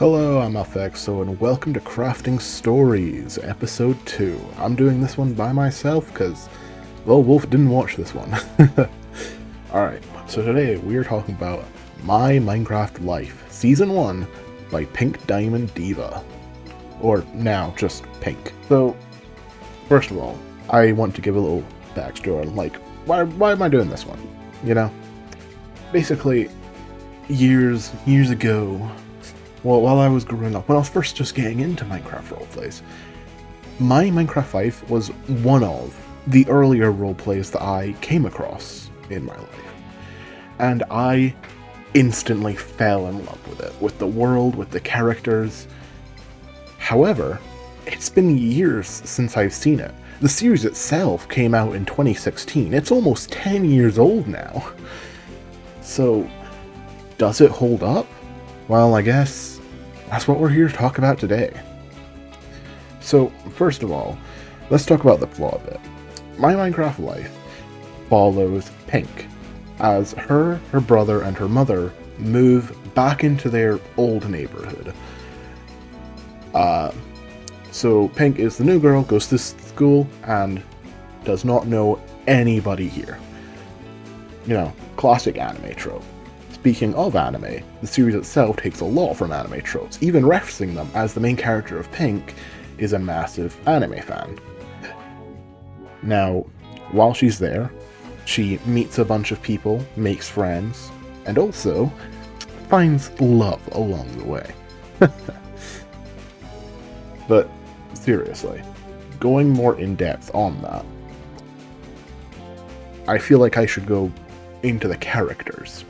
Hello, I'm Alfexo, and welcome to Crafting Stories, Episode 2. I'm doing this one by myself, because, well, Wolf didn't watch this one. Alright, so today we are talking about My Minecraft Life, Season 1, by PinkDiamondDiva. Or, now, just Pink. So, first of all, I want to give a little backstory on, why am I doing this one? You know? Basically, years ago, well, while I was growing up, when I was first just getting into Minecraft roleplays, my Minecraft life was one of the earlier roleplays that I came across in my life. And I instantly fell in love with it, with the world, with the characters. However, it's been years since I've seen it. The series itself came out in 2016. It's almost 10 years old now. So, does it hold up? Well, I guess that's what we're here to talk about today. So, first of all, let's talk about the plot a bit. My Minecraft life follows Pink as her brother, and her mother move back into their old neighborhood. So Pink is the new girl, goes to school, and does not know anybody here. You know, classic anime trope. Speaking of anime, the series itself takes a lot from anime tropes, even referencing them, as the main character of Pink is a massive anime fan. Now, while she's there, she meets a bunch of people, makes friends, and also finds love along the way. But seriously, going more in depth on that, I feel like I should go into the characters.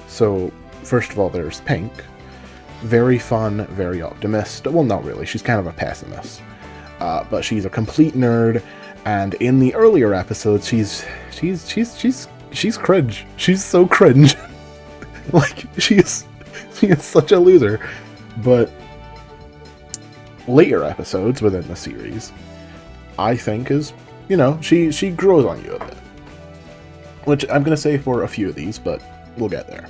So, first of all, there's Pink. Very fun, very optimistic. Well, not really. She's kind of a pessimist. But she's a complete nerd, and in the earlier episodes, she's cringe. She's so cringe. Like, she is such a loser. But later episodes within the series, I think is, you know, she grows on you a bit. Which I'm gonna say for a few of these, but we'll get there.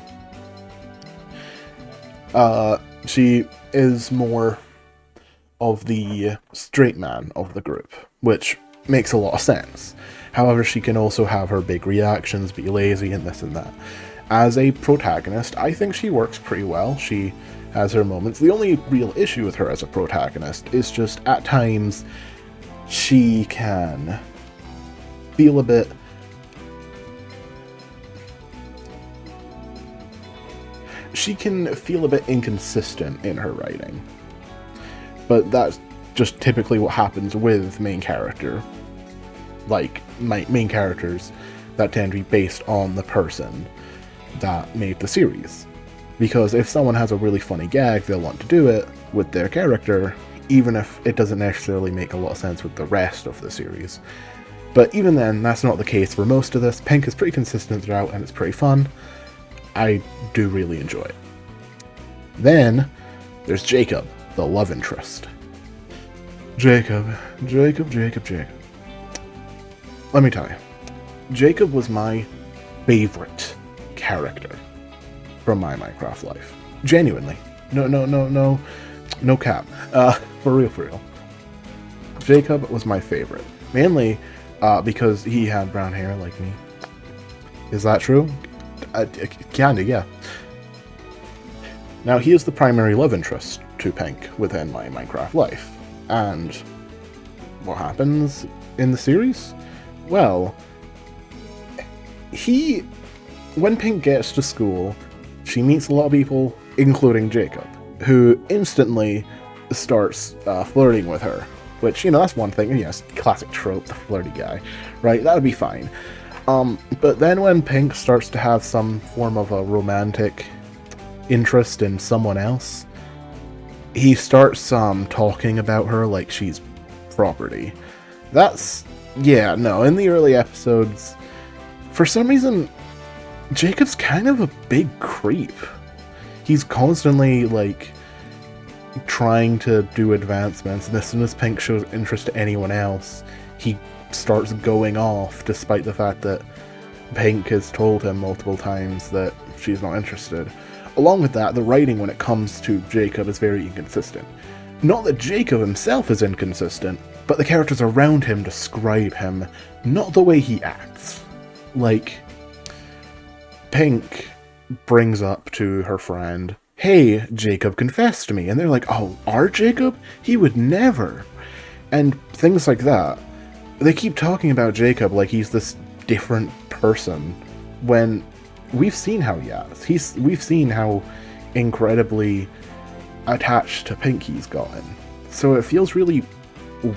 She is more of the straight man of the group, which makes a lot of sense. However, she can also have her big reactions, be lazy, and this and that. As a protagonist, I think she works pretty well. She has her moments. The only real issue with her as a protagonist is just, at times, she can feel a bit... She can feel a bit inconsistent in her writing. But that's just typically what happens with main character. Like, main characters that tend to be based on the person that made the series. Because if someone has a really funny gag, they'll want to do it with their character, even if it doesn't necessarily make a lot of sense with the rest of the series. But even then, that's not the case for most of this. Pink is pretty consistent throughout, and it's pretty fun. I do really enjoy it. Then, there's Jacob, the love interest. Jacob. Let me tell you, Jacob was my favorite character from my Minecraft life. Genuinely. No cap. For real. Jacob was my favorite. Mainly, because he had brown hair like me. Is that true? Kinda, yeah. Now, he is the primary love interest to Pink within my Minecraft life. And what happens in the series? Well, when Pink gets to school, she meets a lot of people, including Jacob, who instantly starts flirting with her. Which, you know, that's one thing. Yes, classic trope, the flirty guy. Right? That would be fine. But then when Pink starts to have some form of a romantic interest in someone else, he starts talking about her like she's property. In the early episodes, for some reason, Jacob's kind of a big creep. He's constantly, trying to do advancements, and as soon as Pink shows interest to anyone else, he starts going off, despite the fact that Pink has told him multiple times that she's not interested. Along with that, the writing when it comes to Jacob is very inconsistent. Not that Jacob himself is inconsistent, but the characters around him describe him, not the way he acts. Like, Pink brings up to her friend, "Hey, Jacob confessed to me," and they're like, "Oh, our Jacob? He would never." And things like that. They keep talking about Jacob like he's this different person, when we've seen how he is. We've seen how incredibly attached to Pink he's gotten. So it feels really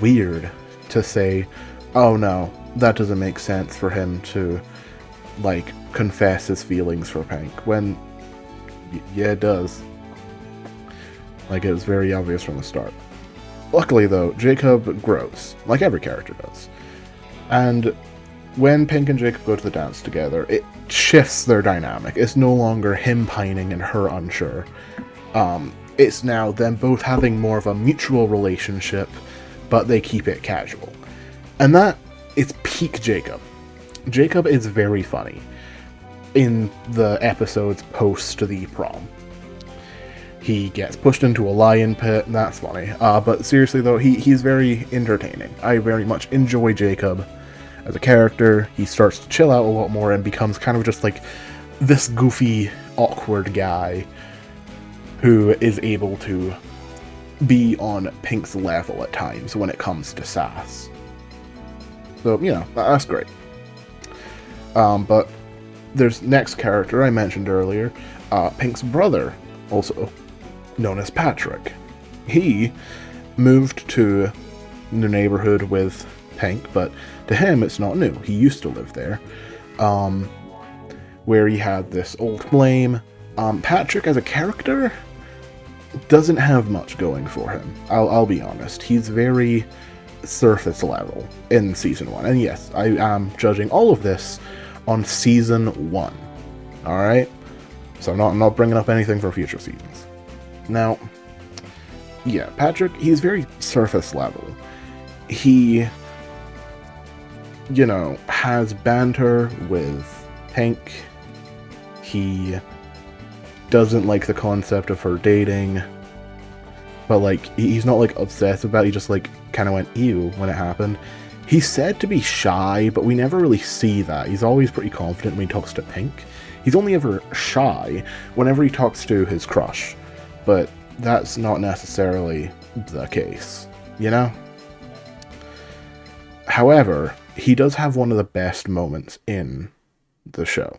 weird to say, oh no, that doesn't make sense for him to, like, confess his feelings for Pink, when, yeah, it does. Like, it was very obvious from the start. Luckily, though, Jacob grows, like every character does. And when Pink and Jacob go to the dance together, it shifts their dynamic. It's no longer him pining and her unsure. It's now them both having more of a mutual relationship, but they keep it casual. And that is peak Jacob. Jacob is very funny in the episodes post the prom. He gets pushed into a lion pit, and that's funny. But seriously though, he's very entertaining. I very much enjoy Jacob as a character. He starts to chill out a lot more and becomes kind of just like this goofy, awkward guy who is able to be on Pink's level at times when it comes to sass. So, you know, that's great. But there's next character I mentioned earlier, Pink's brother, also known as Patrick. He moved to the neighborhood with Pink, but to him it's not new. He used to live there, where he had this old flame. Patrick as a character doesn't have much going for him. I'll be honest. He's very surface level in season 1. And yes, I am judging all of this on season 1. Alright? So I'm not bringing up anything for future seasons. Now, yeah, Patrick, he's very surface level. He, you know, has banter with Pink. He doesn't like the concept of her dating, but like he's not like obsessed about it. He just like kind of went ew when it happened. He's said to be shy, but we never really see that. He's always pretty confident when he talks to Pink. He's only ever shy whenever he talks to his crush, but that's not necessarily the case, you know? However, he does have one of the best moments in the show.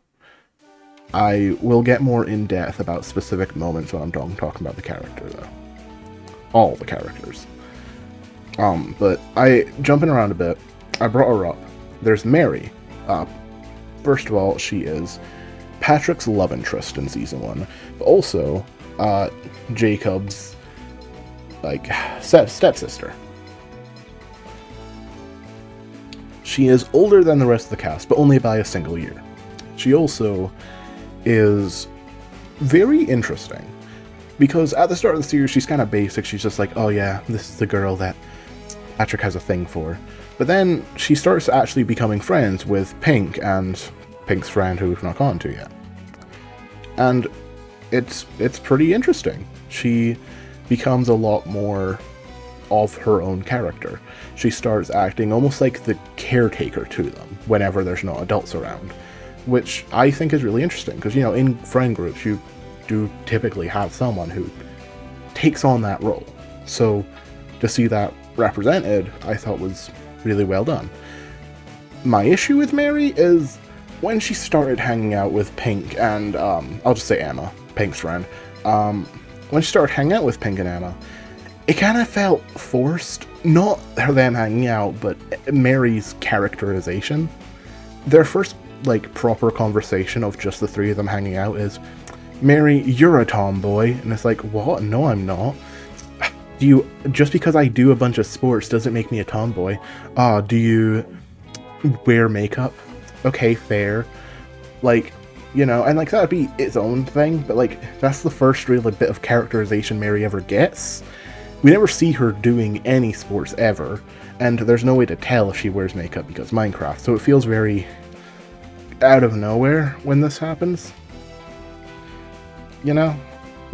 I will get more in-depth about specific moments when I'm done talking about the character, though. All the characters. But jumping around a bit, I brought her up. There's Mary. First of all, she is Patrick's love interest in season 1, but also Jacob's, like, stepsister. She is older than the rest of the cast, but only by a single year. She also is very interesting, because at the start of the series she's kind of basic. She's just like, oh yeah, this is the girl that Patrick has a thing for. But then she starts actually becoming friends with Pink and Pink's friend, who we've not gone to yet. And it's pretty interesting. She becomes a lot more of her own character. She starts acting almost like the caretaker to them whenever there's no adults around, which I think is really interesting, because, you know, in friend groups you do typically have someone who takes on that role. So to see that represented, I thought was really well done. My issue with Mary is when she started hanging out with Pink and, I'll just say Emma, Pink's friend. When she started hanging out with Pink and Emma, it kind of felt forced. Not them hanging out, but Mary's characterization. Their first, like, proper conversation of just the three of them hanging out is, Mary, you're a tomboy. And it's like, what? No, I'm not. Just because I do a bunch of sports doesn't make me a tomboy. Do you wear makeup? Okay, fair. Like, you know, and like that would be its own thing, but like that's the first real bit of characterization Mary ever gets. We never see her doing any sports ever, and there's no way to tell if she wears makeup because Minecraft, so it feels very out of nowhere when this happens. you know?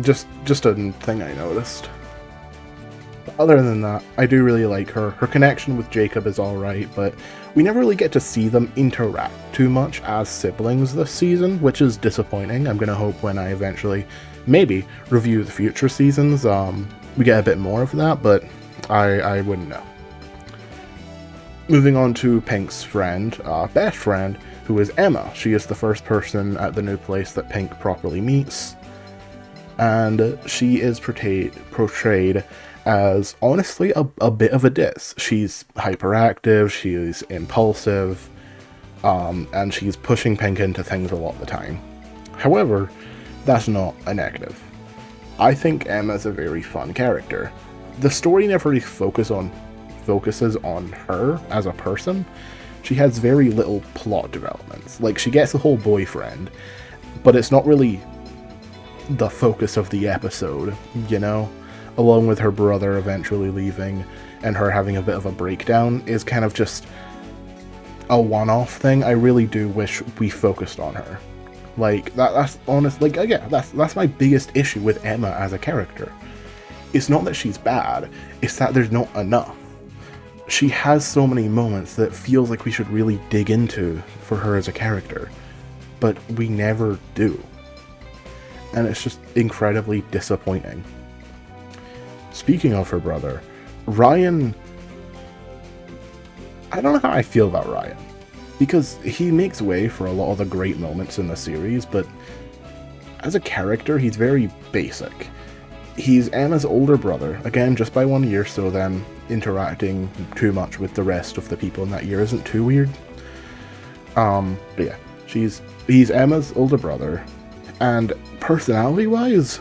Just a thing I noticed. But other than that, I do really like her. Her connection with Jacob is alright, but we never really get to see them interact too much as siblings this season, which is disappointing. I'm gonna hope when I eventually, maybe, review the future seasons, we get a bit more of that, but I wouldn't know. Moving on to Pink's friend, best friend, who is Emma. She is the first person at the new place that Pink properly meets, and she is portrayed as, honestly, a bit of a diss. She's hyperactive, she's impulsive, and she's pushing Pink into things a lot of the time. However, that's not a negative. I think Emma's a very fun character. The story never really focuses on her as a person. She has very little plot developments. Like, she gets a whole boyfriend, but it's not really the focus of the episode, you know? Along with her brother eventually leaving and her having a bit of a breakdown is kind of just a one-off thing. I really do wish we focused on her. Like, that's honest. Like, again, that's my biggest issue with Emma as a character. It's not that she's bad, it's that there's not enough. She has so many moments that it feels like we should really dig into for her as a character, but we never do. And it's just incredibly disappointing. Speaking of her brother, Ryan, I don't know how I feel about Ryan, because he makes way for a lot of the great moments in the series, but as a character, he's very basic. He's Emma's older brother, again, just by 1 year, so them interacting too much with the rest of the people in that year isn't too weird. But yeah, he's Emma's older brother, and personality-wise,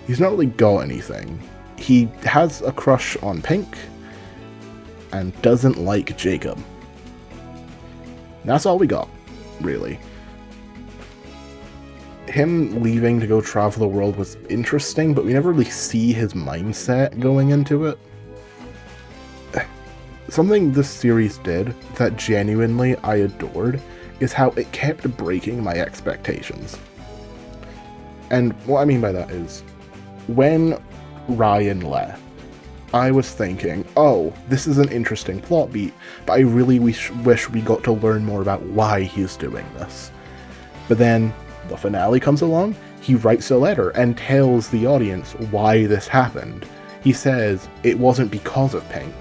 he's not really got anything. He has a crush on Pink, and doesn't like Jacob. That's all we got, really. Him leaving to go travel the world was interesting, but we never really see his mindset going into it. Something this series did that genuinely I adored is how it kept breaking my expectations. And what I mean by that is, when Ryan left, I was thinking, oh, this is an interesting plot beat, but I really wish we got to learn more about why he's doing this. But then the finale comes along, he writes a letter and tells the audience why this happened. He says it wasn't because of Pink,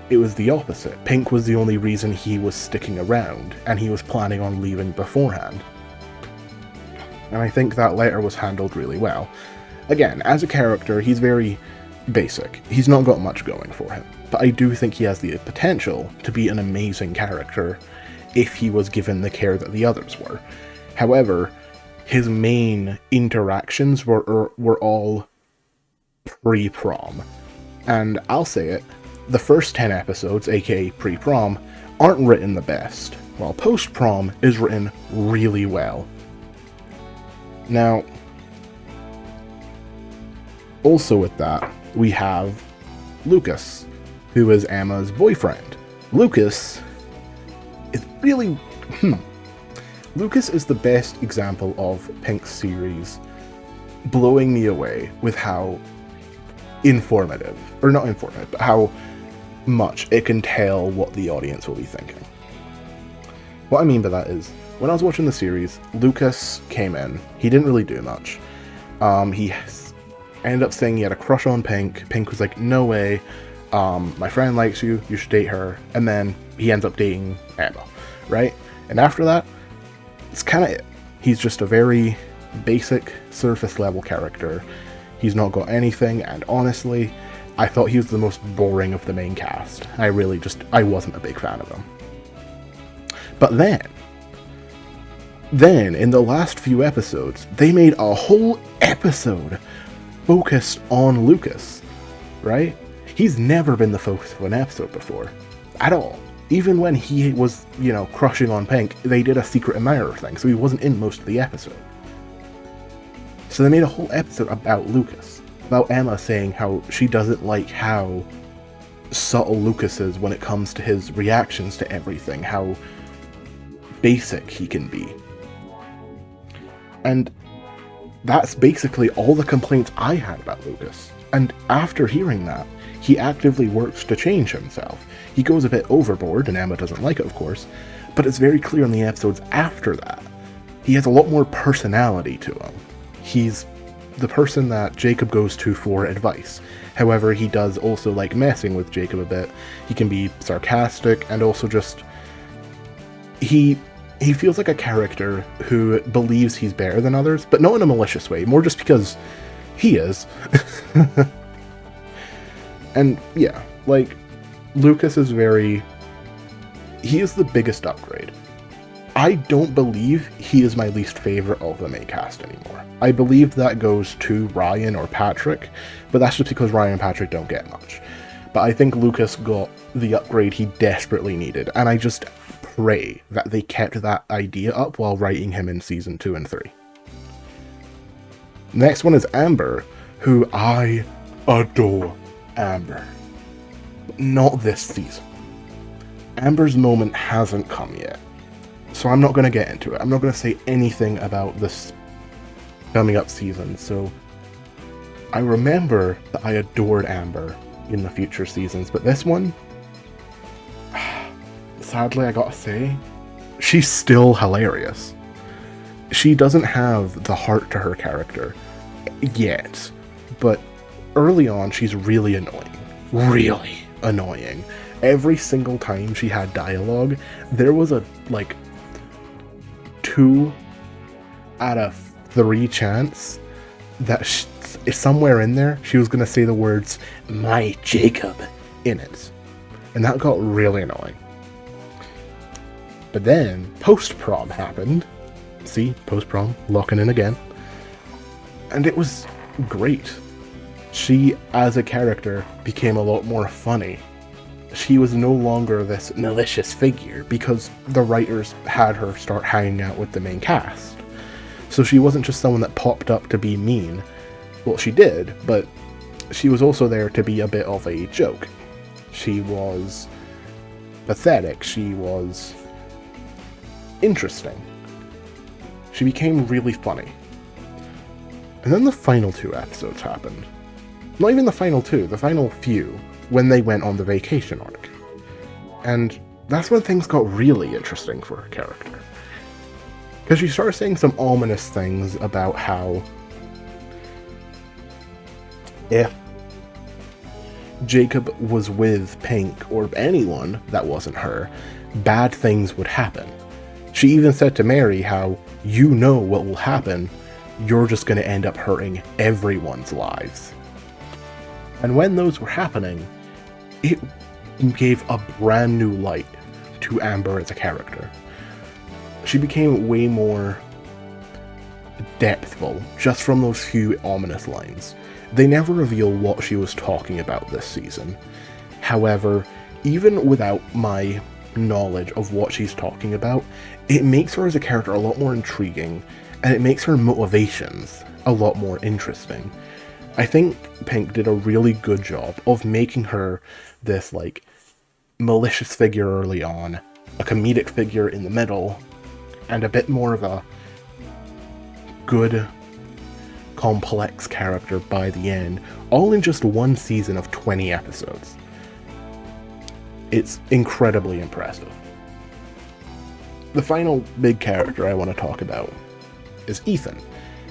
it was the opposite. Pink was the only reason he was sticking around, and he was planning on leaving beforehand. And I think that letter was handled really well. Again, as a character, he's very basic. He's not got much going for him, but I do think he has the potential to be an amazing character if he was given the care that the others were. However, his main interactions were all pre-prom. And I'll say it, the first 10 episodes, aka pre-prom, aren't written the best, while post-prom is written really well. Now, also with that, we have Lucas, who is Emma's boyfriend. Lucas is really... Lucas is the best example of Pink's series blowing me away with how informative, or not informative, but how much it can tell what the audience will be thinking. What I mean by that is, when I was watching the series, Lucas came in. He didn't really do much. He ended up saying he had a crush on Pink. Pink was like, no way, my friend likes you, you should date her. And then he ends up dating Emma, right? And after that, it's kind of it. He's just a very basic, surface level character. He's not got anything, and honestly, I thought he was the most boring of the main cast. I wasn't a big fan of him. But then, in the last few episodes, they made a whole episode focused on Lucas, right? He's never been the focus of an episode before, at all. Even when he was, crushing on Pink, they did a secret admirer thing, so he wasn't in most of the episode. So they made a whole episode about Lucas, about Emma saying how she doesn't like how subtle Lucas is when it comes to his reactions to everything, how basic he can be. And That's basically all the complaints I had about Lucas. And after hearing that, he actively works to change himself. He goes a bit overboard, and Emma doesn't like it, of course, but it's very clear in the episodes after that. He has a lot more personality to him. He's the person that Jacob goes to for advice. However, he does also like messing with Jacob a bit. He can be sarcastic, and also just... He feels like a character who believes he's better than others, but not in a malicious way, more just because he is. And yeah, like, Lucas is he is the biggest upgrade. I don't believe he is my least favorite of the main cast anymore. I believe that goes to Ryan or Patrick, but that's just because Ryan and Patrick don't get much. But I think Lucas got the upgrade he desperately needed, and I just pray that they kept that idea up while writing him in season 2 and 3. Next one is Amber, who I adore. Amber. But not this season. Amber's moment hasn't come yet, so I'm not going to get into it. I'm not going to say anything about this coming up season, so I remember that I adored Amber in the future seasons, but this one, sadly I gotta say, she's still hilarious. She doesn't have the heart to her character yet, but early on she's really annoying. Really annoying. Every single time she had dialogue, there was a, 2 out of 3 chance that somewhere in there she was gonna say the words, "My Jacob," in it. And that got really annoying. But then, post-prom happened. See, post-prom, locking in again. And it was great. She, as a character, became a lot more funny. She was no longer this malicious figure because the writers had her start hanging out with the main cast. So she wasn't just someone that popped up to be mean. Well, she did, but she was also there to be a bit of a joke. She was pathetic. She was interesting. She became really funny. And then the final 2 episodes happened. Not even the final 2, the final few, when they went on the vacation arc. And that's when things got really interesting for her character. Because she started saying some ominous things about how if Jacob was with Pink, or anyone that wasn't her, bad things would happen. She even said to Mary how, you know what will happen, you're just going to end up hurting everyone's lives. And when those were happening, it gave a brand new light to Amber as a character. She became way more depthful just from those few ominous lines. They never reveal what she was talking about this season. However, even without my knowledge of what she's talking about, it makes her as a character a lot more intriguing, and it makes her motivations a lot more interesting. I think Pink did a really good job of making her this, malicious figure early on, a comedic figure in the middle, and a bit more of a good, complex character by the end, all in just one season of 20 episodes. It's incredibly impressive. The final big character I want to talk about is Ethan.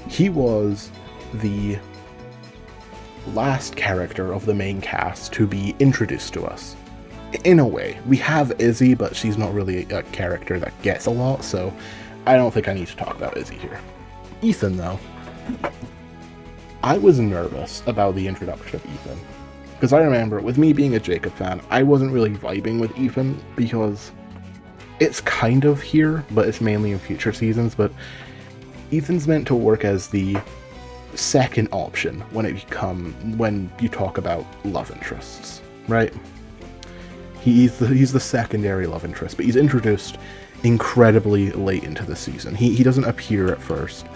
He was the last character of the main cast to be introduced to us. In a way, we have Izzy, but she's not really a character that gets a lot, so I don't think I need to talk about Izzy here. Ethan, though, I was nervous about the introduction of Ethan, because I remember, with me being a Jacob fan, I wasn't really vibing with Ethan, because it's kind of here, but it's mainly in future seasons, but Ethan's meant to work as the second option when you talk about love interests, right? He's the secondary love interest, but he's introduced incredibly late into the season. He doesn't appear at first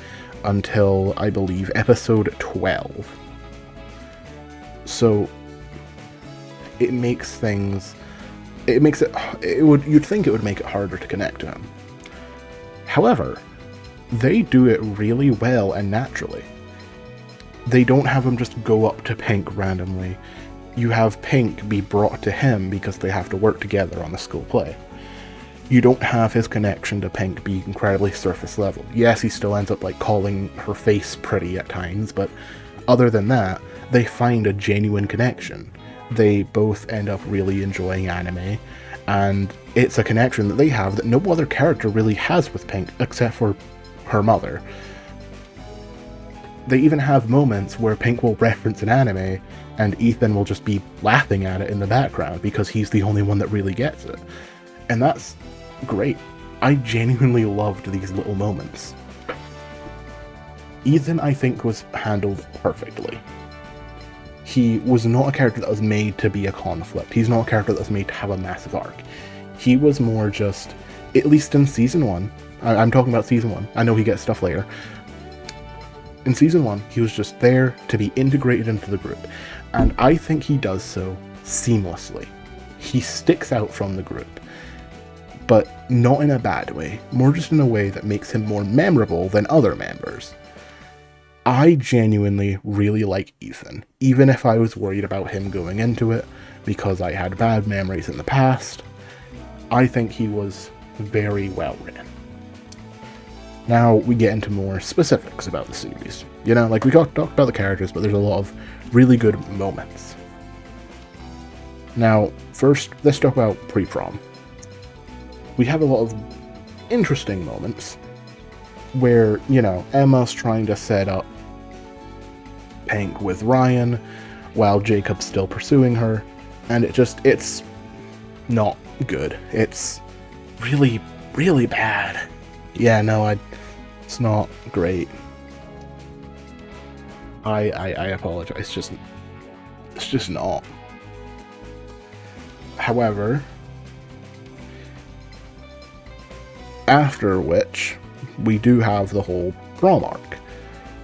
until, I believe, episode 12. So it makes things, you'd think it would make it harder to connect to him. However, they do it really well and naturally. they don't have him just go up to Pink randomly. You have Pink be brought to him because they have to work together on the school play. You don't have his connection to Pink be incredibly surface level. Yes, he still ends up like calling her face pretty at times, but other than that, they find a genuine connection. They both end up really enjoying anime, and it's a connection that they have that no other character really has with Pink except for her mother. They even have moments where Pink will reference an anime and Ethan will just be laughing at it in the background because he's the only one that really gets it. And that's great. I genuinely loved these little moments. Ethan, I think, was handled perfectly. He was not a character that was made to be a conflict. He's not a character that was made to have a massive arc. He was more just, at least in Season 1, I'm talking about Season 1, I know he gets stuff later. In Season 1, he was just there to be integrated into the group, and I think he does so seamlessly. He sticks out from the group, but not in a bad way, more just in a way that makes him more memorable than other members. I genuinely really like Ethan, even if I was worried about him going into it, because I had bad memories in the past. I think he was very well written. Now we get into more specifics about the series. You know, like we talked about the characters, but there's a lot of really good moments. Now, first, let's talk about pre-prom. We have a lot of interesting moments where, you know, Emma's trying to set up Pink with Ryan while Jacob's still pursuing her, and it's not good. It's really, really bad. Yeah, no, it's not great. I apologize, it's just not. However, after which, we do have the whole prom arc.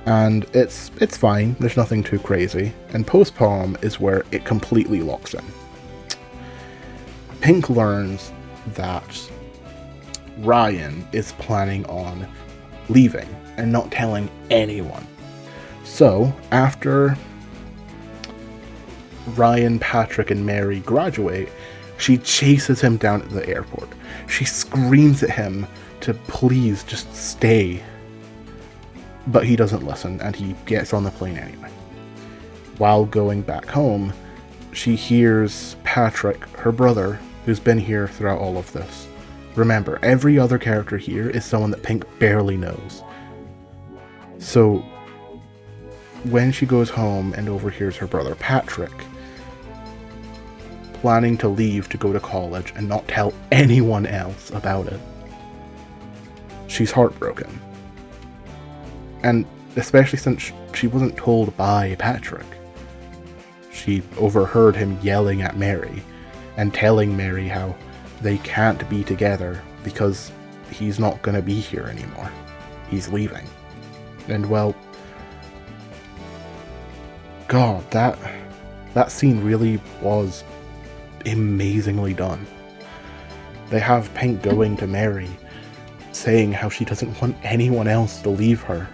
And it's fine, there's nothing too crazy. And post-prom is where it completely locks in. Pink learns that Ryan is planning on leaving and not telling anyone. So, after Ryan, Patrick, and Mary graduate, she chases him down at the airport. She screams at him to please just stay. But he doesn't listen, and he gets on the plane anyway. While going back home, she hears Patrick, her brother, who's been here throughout all of this. Remember, every other character here is someone that Pink barely knows. So, when she goes home and overhears her brother Patrick planning to leave to go to college and not tell anyone else about it, she's heartbroken. And especially since she wasn't told by Patrick. She overheard him yelling at Mary and telling Mary how they can't be together because he's not going to be here anymore. He's leaving. And well, God, that scene really was amazingly done. They have Pink going to Mary, saying how she doesn't want anyone else to leave her.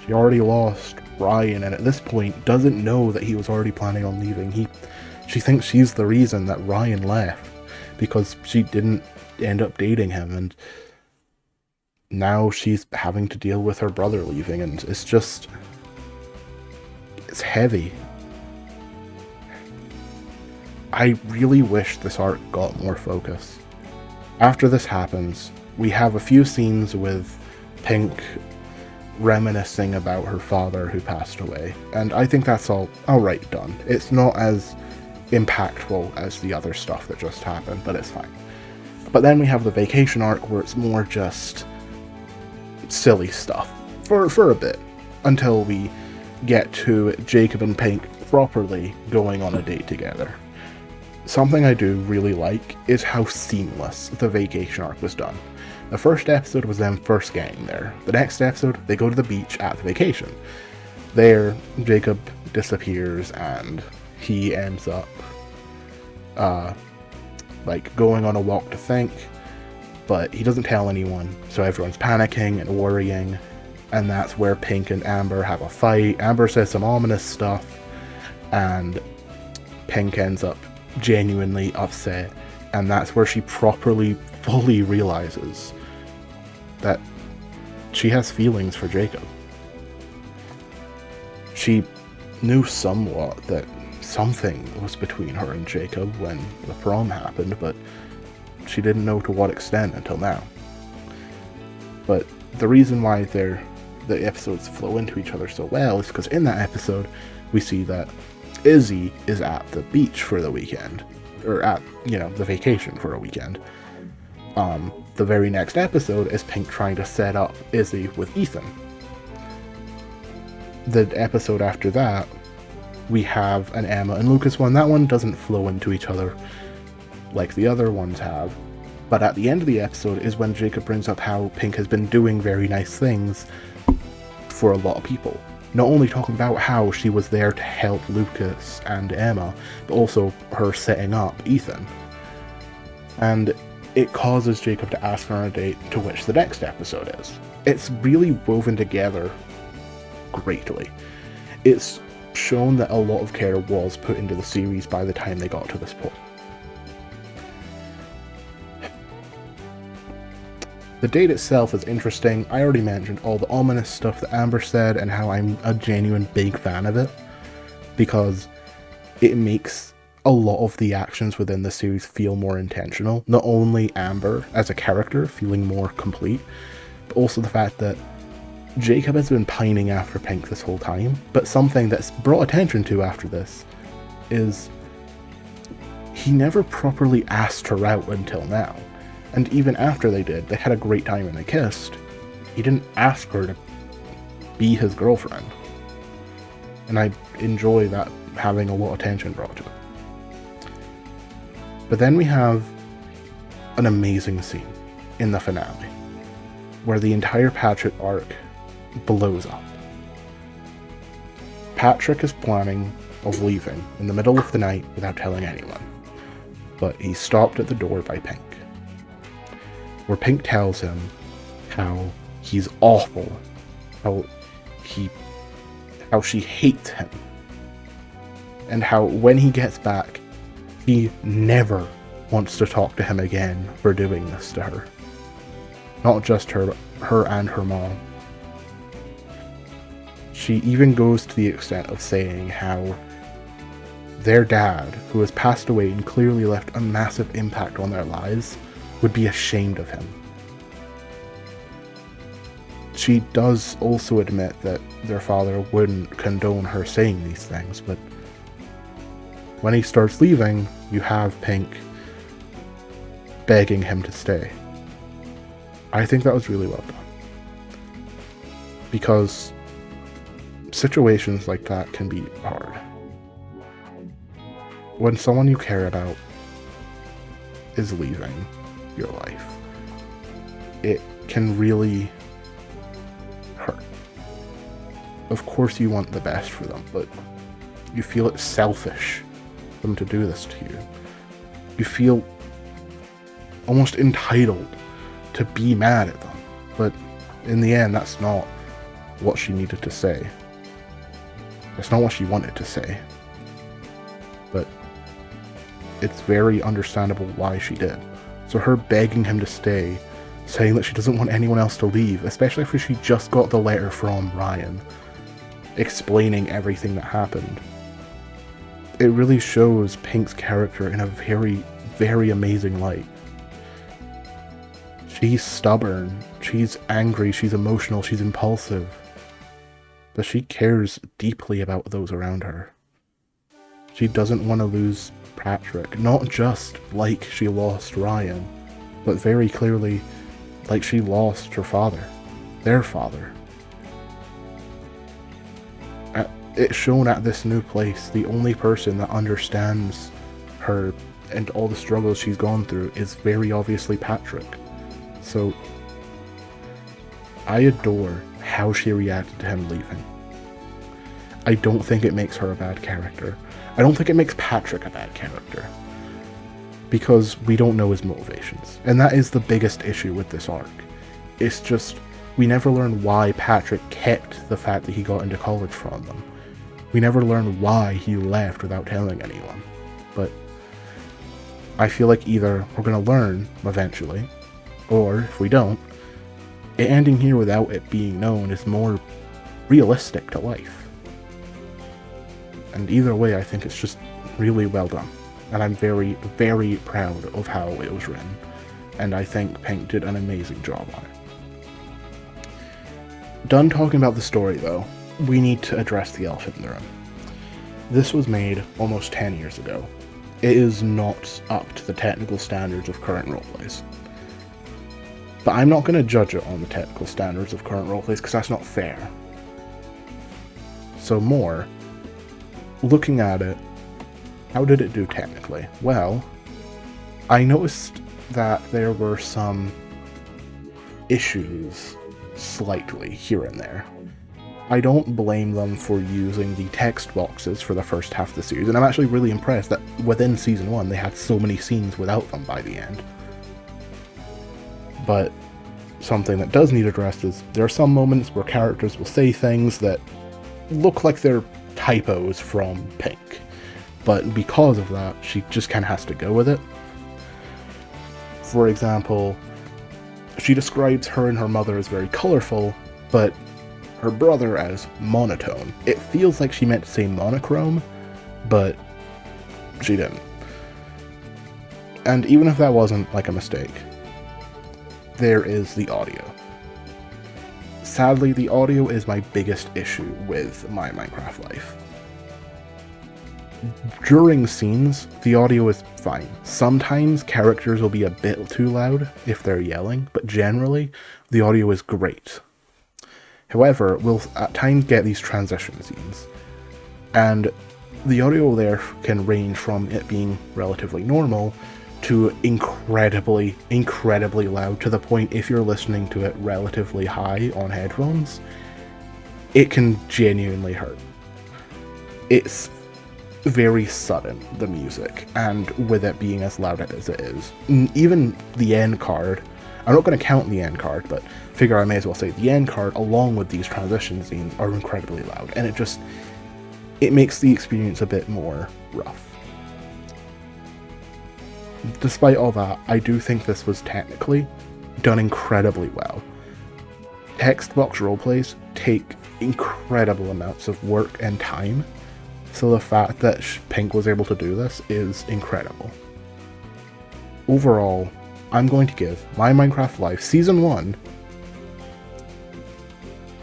She already lost Ryan, and at this point doesn't know that he was already planning on leaving. She thinks she's the reason that Ryan left, because she didn't end up dating him, and now she's having to deal with her brother leaving, and it's heavy. I really wish this arc got more focus. After this happens, we have a few scenes with Pink reminiscing about her father who passed away, and I think that's alright done. It's not as impactful as the other stuff that just happened, but it's fine. But then we have the vacation arc where it's more just silly stuff for a bit, until we get to Jacob and Pink properly going on a date together. Something I do really like is how seamless the vacation arc was done. The first episode was them first getting there. The next episode, they go to the beach at the vacation. There, Jacob disappears and he ends up going on a walk to think, but he doesn't tell anyone, so everyone's panicking and worrying. And that's where Pink and Amber have a fight. Amber says some ominous stuff, and Pink ends up genuinely upset. And that's where she fully realizes that she has feelings for Jacob. She knew somewhat that something was between her and Jacob when the prom happened, but she didn't know to what extent until now. But the reason why the episodes flow into each other so well is because in that episode we see that Izzy is at the beach for the weekend, or at, the vacation for a weekend. The very next episode is Pink trying to set up Izzy with Ethan. The episode after that, we have an Emma and Lucas one. That one doesn't flow into each other like the other ones have. But at the end of the episode is when Jacob brings up how Pink has been doing very nice things for a lot of people. Not only talking about how she was there to help Lucas and Emma, but also her setting up Ethan. And it causes Jacob to ask her on a date, to which the next episode is. It's really woven together greatly. It's shown that a lot of care was put into the series by the time they got to this point. The date itself is interesting. I already mentioned all the ominous stuff that Amber said and how I'm a genuine big fan of it, because it makes a lot of the actions within the series feel more intentional. Not only Amber as a character feeling more complete, but also the fact that Jacob has been pining after Pink this whole time, but something that's brought attention to after this is he never properly asked her out until now. And even after they did, they had a great time and they kissed, he didn't ask her to be his girlfriend. And I enjoy that, having a lot of attention brought to it. But then we have an amazing scene in the finale, where the entire Patrick arc blows up. Patrick is planning of leaving in the middle of the night without telling anyone, but he's stopped at the door by Pink, where Pink tells him how he's awful, how she hates him, and how when he gets back, he never wants to talk to him again for doing this to her. Not just her and her mom. She even goes to the extent of saying how their dad, who has passed away and clearly left a massive impact on their lives, would be ashamed of him. She does also admit that their father wouldn't condone her saying these things, but when he starts leaving, you have Pink begging him to stay. I think that was really well done, because situations like that can be hard. When someone you care about is leaving your life, it can really hurt. Of course you want the best for them, but you feel it's selfish for them to do this to you. You feel almost entitled to be mad at them, but in the end, that's not what she needed to say. That's not what she wanted to say. But it's very understandable why she did. So her begging him to stay, saying that she doesn't want anyone else to leave, especially after she just got the letter from Ryan, explaining everything that happened. It really shows Pink's character in a very, very amazing light. She's stubborn, she's angry, she's emotional, she's impulsive. But she cares deeply about those around her. She doesn't want to lose Patrick, not just like she lost Ryan, but very clearly like she lost her father, their father. It's shown at this new place, the only person that understands her and all the struggles she's gone through is very obviously Patrick. So I adore how she reacted to him leaving. I don't think it makes her a bad character. I don't think it makes Patrick a bad character, because we don't know his motivations. And that is the biggest issue with this arc. It's just, We never learn why Patrick kept the fact that he got into college from them. We never learn why he left without telling anyone. But I feel like either we're going to learn eventually, or if we don't, it ending here without it being known is more realistic to life. And either way, I think it's just really well done. And I'm very, very proud of how it was written. And I think Pink did an amazing job on it. Done talking about the story, though, we need to address the elephant in the room. This was made almost 10 years ago. It is not up to the technical standards of current roleplays. But I'm not going to judge it on the technical standards of current roleplays, because that's not fair. So more, looking at it, how did it do technically? Well, I noticed that there were some issues slightly here and there. I don't blame them for using the text boxes for the first half of the series, and I'm actually really impressed that within Season 1 they had so many scenes without them by the end. But something that does need addressed is there are some moments where characters will say things that look like they're typos from Pink, but because of that, she just kind of has to go with it. For example, she describes her and her mother as very colorful, but her brother as monotone. It feels like she meant to say monochrome, but she didn't. And even if that wasn't like a mistake, there is the audio. Sadly, the audio is my biggest issue with my Minecraft life. During scenes, the audio is fine. Sometimes characters will be a bit too loud if they're yelling, but generally, the audio is great. However, we'll at times get these transition scenes, and the audio there can range from it being relatively normal to incredibly, incredibly loud, to the point if you're listening to it relatively high on headphones, it can genuinely hurt. It's very sudden, the music, and with it being as loud as it is. Even the end card, I'm not going to count the end card, but figure I may as well say the end card along with these transition scenes are incredibly loud, and it makes the experience a bit more rough. Despite all that, I do think this was technically done incredibly well. Text box roleplays take incredible amounts of work and time, so the fact that Pink was able to do this is incredible. Overall, I'm going to give My Minecraft Life Season 1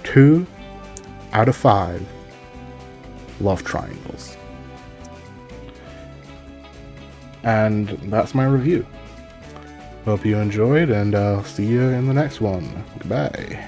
2 out of 5 love triangles. And that's my review. Hope you enjoyed, and I'll see you in the next one. Goodbye.